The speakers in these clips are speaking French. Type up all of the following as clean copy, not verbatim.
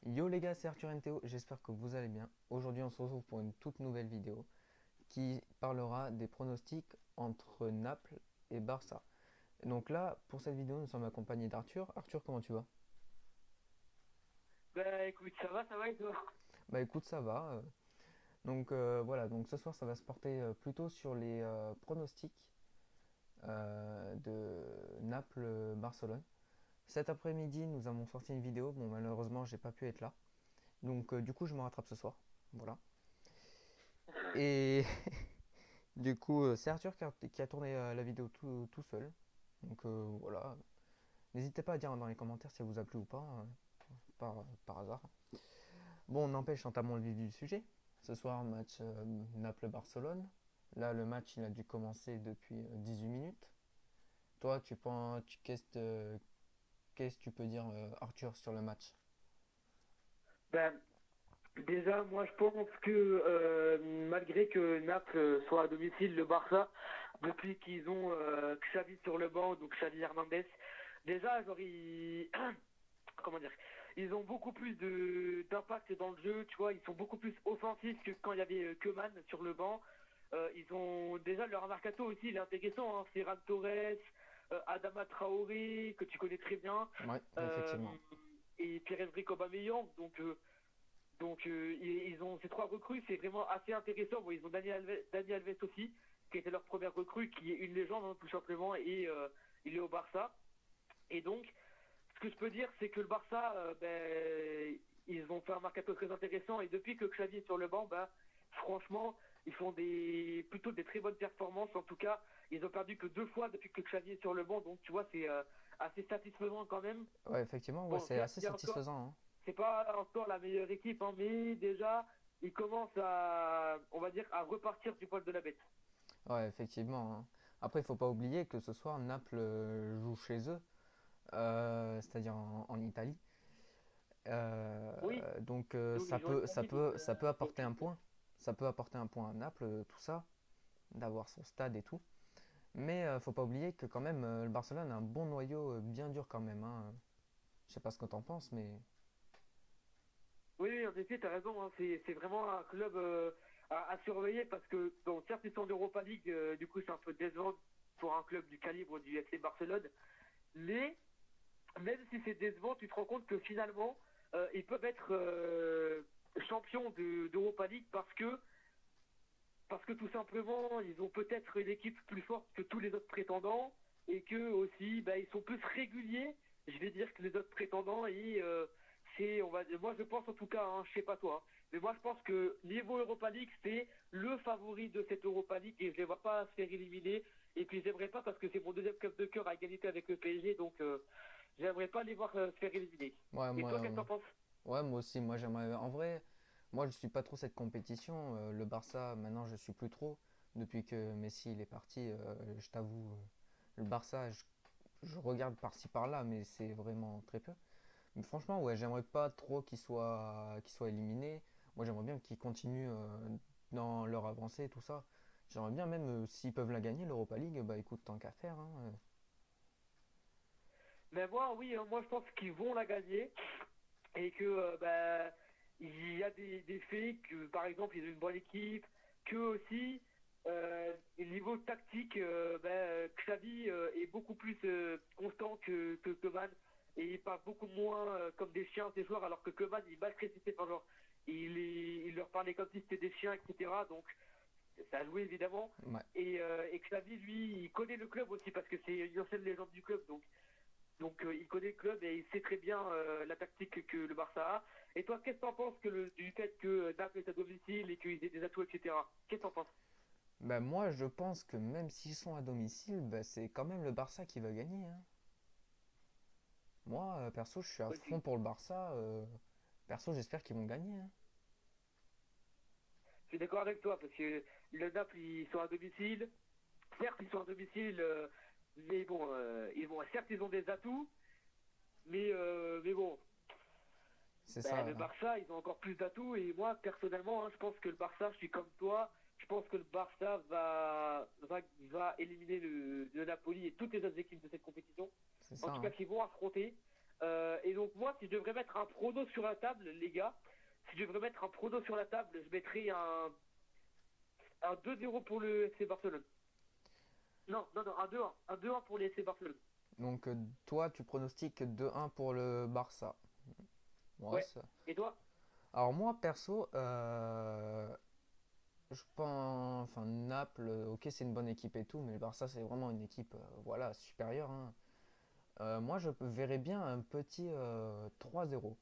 Yo les gars, c'est Arthur NTO, j'espère que vous allez bien. Aujourd'hui on se retrouve pour une toute nouvelle vidéo qui parlera des pronostics entre Naples et Barça. Donc là, pour cette vidéo, nous sommes accompagnés d'Arthur. Arthur, comment tu vas? Bah écoute, ça va et toi? Bah écoute, ça va. Donc voilà, donc ce soir ça va se porter plutôt sur les pronostics de Naples-Barcelone. Cet après-midi, nous avons sorti une vidéo. Bon, malheureusement, j'ai pas pu être là. Donc du coup, je me rattrape ce soir. Voilà. Et du coup, c'est Arthur qui a tourné la vidéo tout seul. Donc voilà. N'hésitez pas à dire dans les commentaires si ça vous a plu ou pas, par hasard. Bon, n'empêche, entamons le vif du sujet. Ce soir, match Naples-Barcelone. Là, le match, il a dû commencer depuis 18 minutes. Toi, tu penses, qu'est-ce que tu peux dire, Arthur, sur le match? Bah déjà, moi je pense que malgré que Naples soit à domicile, le Barça, depuis qu'ils ont Xavi sur le banc, donc Xavi Hernandez, déjà genre comment dire, ils ont beaucoup plus de d'impact dans le jeu, tu vois, ils sont beaucoup plus offensifs que quand il y avait Koeman sur le banc. Ils ont déjà leur mercato aussi, il est intéressant, hein, Ferran Torres, Adama Traoré, que tu connais très bien, Ouais, euh, effectivement. et Pierre-Emerick Aubameyang. Ils ont ces trois recrues, c'est vraiment assez intéressant. Bon, ils ont Dani Alves aussi, qui était leur première recrue, qui est une légende hein, tout simplement, et il est au Barça. Et donc, ce que je peux dire, c'est que le Barça, ils ont fait un mercato très intéressant, et depuis que Xavi est sur le banc, franchement, ils font plutôt des très bonnes performances. En tout cas, ils ont perdu que deux fois depuis que Xavi est sur le banc, donc tu vois, c'est assez satisfaisant quand même. Ouais, effectivement, ouais, Bon, c'est certes, assez il y a encore satisfaisant, hein. c'est pas encore la meilleure équipe, hein, mais déjà, ils commencent à, on va dire, à repartir du poil de la bête. Ouais, effectivement, hein. Après, il faut pas oublier que ce soir, Naples joue chez eux, c'est-à-dire en Italie. Oui, Donc d'où ils ont Italie, donc ça peut apporter un ok. point. Ça peut apporter un point à Naples, tout ça, d'avoir son stade et tout. Mais faut pas oublier que quand même, le Barcelone a un bon noyau bien dur quand même, hein. Je sais pas ce que t'en penses, mais Oui, oui, en effet, tu as raison, hein, c'est vraiment un club à surveiller parce que, bon, certes, ils sont en Europa League, du coup, c'est un peu décevant pour un club du calibre du FC Barcelone, mais même si c'est décevant, tu te rends compte que finalement, ils peuvent être champions d'Europa League parce que tout simplement, ils ont peut-être une équipe plus forte que tous les autres prétendants et que aussi, ils sont plus réguliers, je vais dire, que les autres prétendants. Et moi, je pense en tout cas, hein, je sais pas toi, hein, mais moi, je pense que niveau Europa League, c'est le favori de cette Europa League et je ne les vois pas se faire éliminer. Et puis, j'aimerais pas parce que c'est mon deuxième club de cœur à égalité avec le PSG, donc j'aimerais pas les voir se faire éliminer. ouais, Et toi, qu'est-ce que t'en penses? ouais, moi aussi, moi j'aimerais. En vrai, moi je suis pas trop cette compétition. Le Barça, maintenant je suis plus trop. Depuis que Messi il est parti, je t'avoue, le Barça, je regarde par-ci par-là, mais c'est vraiment très peu. Mais franchement, ouais, j'aimerais pas trop qu'ils soient éliminés. Moi, j'aimerais bien qu'ils continuent dans leur avancée et tout ça. J'aimerais bien même, s'ils peuvent la gagner, l'Europa League, bah écoute, tant qu'à faire, hein. Mais moi, oui, hein, moi, je pense qu'ils vont la gagner. Et que il y a des faits que par exemple ils ont une bonne équipe, que aussi niveau tactique Xavi est beaucoup plus constant que Koeman et il parle beaucoup moins comme des chiens ses joueurs alors que Koeman il maltraitait ses enfin, genre il leur parlait comme si c'était des chiens etc donc ça a joué évidemment Ouais. et Xavi lui il connaît le club aussi parce que c'est une ancienne légende du club donc il connaît le club et il sait très bien la tactique que le Barça a. Et toi, qu'est-ce que t'en penses du fait que Naples est à domicile et qu'ils aient des atouts, etc. Qu'est-ce que t'en penses? Bah moi, je pense que même s'ils sont à domicile, bah, c'est quand même le Barça qui va gagner, hein. Moi, perso, je suis à fond Aussi. pour le Barça. Perso, j'espère qu'ils vont gagner, hein. Je suis d'accord avec toi parce que le Naples, ils sont à domicile. Certes, ils sont à domicile, mais bon, certes, ils ont des atouts, mais bon, C'est ça, le hein. Barça, ils ont encore plus d'atouts. Et moi, personnellement, hein, je pense que le Barça, je suis comme toi, je pense que le Barça va éliminer le Napoli et toutes les autres équipes de cette compétition. C'est En ça, tout cas, hein. qui vont affronter. Et donc moi, si je devrais mettre un prono sur la table, les gars, si je devrais mettre un prono sur la table, je mettrais un 2-0 pour le FC Barcelone. Non, non, non, un 2-1. Un 2-1 pour les FC Barcelone. Donc toi, tu pronostiques 2-1 pour le Barça. Moi, Ouais. ça... Et toi? Alors moi, perso, je pense... Enfin, Naples, ok, c'est une bonne équipe et tout, mais le Barça, c'est vraiment une équipe voilà, supérieure, hein. Moi, je verrais bien un petit 3-0.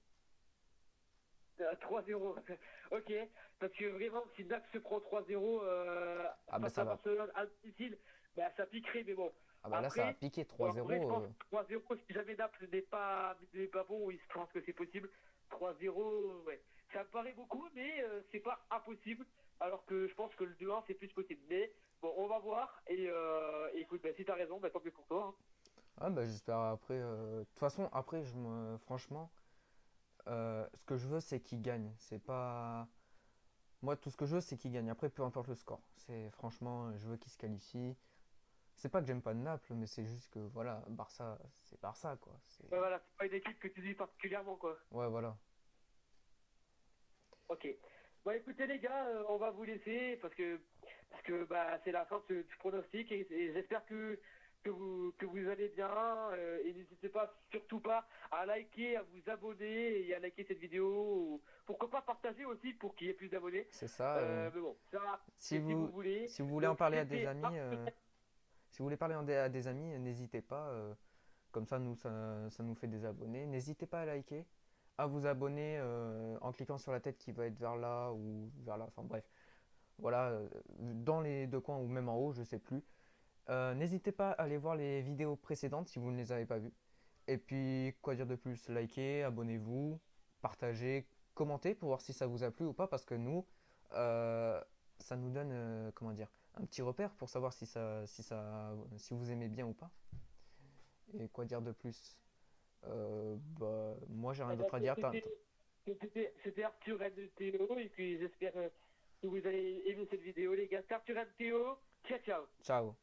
3-0. Ok. Parce que vraiment, si Naples se prend 3-0 Ah bah face ça à va. Barcelone à domicile, bah, ça piquerait. Mais bon. Ah bah là, ça a Après, piqué en vrai, je 3-0. pense que 3-0, si jamais Naples n'est pas bon, oui, je pense que c'est possible. 3-0, ouais. Ça me paraît beaucoup, mais c'est pas impossible. Alors que je pense que le 2-1, c'est plus possible. Mais bon, on va voir. Et écoute, bah, si t'as raison, bah, tant pis pour toi, hein. Ah bah j'espère après. De toute façon, après, franchement, ce que je veux, c'est qu'il gagne. C'est pas. Moi, tout ce que je veux, c'est qu'il gagne. Après, peu importe le score. C'est franchement, je veux qu'il se qualifie. C'est pas que j'aime pas Naples, mais c'est juste que voilà, Barça, c'est Barça quoi. C'est Ouais, voilà, c'est pas une équipe que tu dis particulièrement, quoi. ouais voilà. Ok. Bon, écoutez les gars, on va vous laisser parce que bah c'est la fin de ce pronostic et j'espère que vous allez bien et n'hésitez pas surtout pas à liker, à vous abonner et à liker cette vidéo ou pourquoi pas partager aussi pour qu'il y ait plus d'abonnés. C'est ça. Mais bon, ça Si c'est si vous vous voulez. si vous voulez en Donc parler à des c'était amis, si vous voulez parler à des amis, n'hésitez pas. Comme ça, ça nous fait des abonnés. N'hésitez pas à liker, à vous abonner en cliquant sur la tête qui va être vers là ou vers là. Enfin bref, voilà, dans les deux coins ou même en haut, je sais plus. N'hésitez pas à aller voir les vidéos précédentes si vous ne les avez pas vues. Et puis, quoi dire de plus? Likez, abonnez-vous, partagez, commentez pour voir si ça vous a plu ou pas, parce que nous, euh, ça nous donne, comment dire, un petit repère pour savoir si vous aimez bien ou pas. Et quoi dire de plus? Bah, moi, j'ai rien d'autre à dire. c'était Arthur et Théo et puis j'espère que vous avez aimé cette vidéo les gars. C'était Arthur et Théo. Ciao ciao. Ciao.